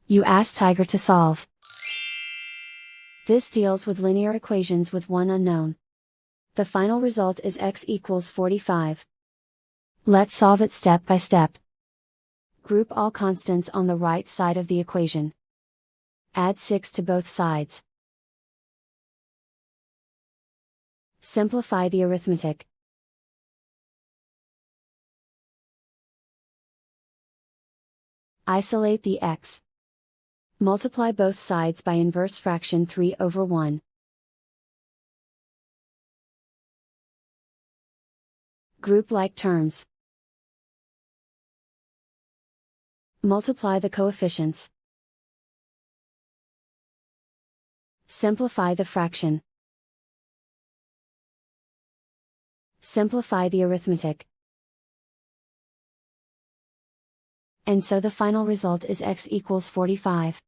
You ask Tiger to solve. This deals with linear equations with one unknown. The final result is x equals 45. Let's solve it step by step. Group all constants on the right side of the equation. Add 6 to both sides. Simplify the arithmetic. Isolate the x. Multiply both sides by inverse fraction 3/1. Group like terms. Multiply the coefficients. Simplify the fraction. Simplify the arithmetic. And so the final result is x equals 45.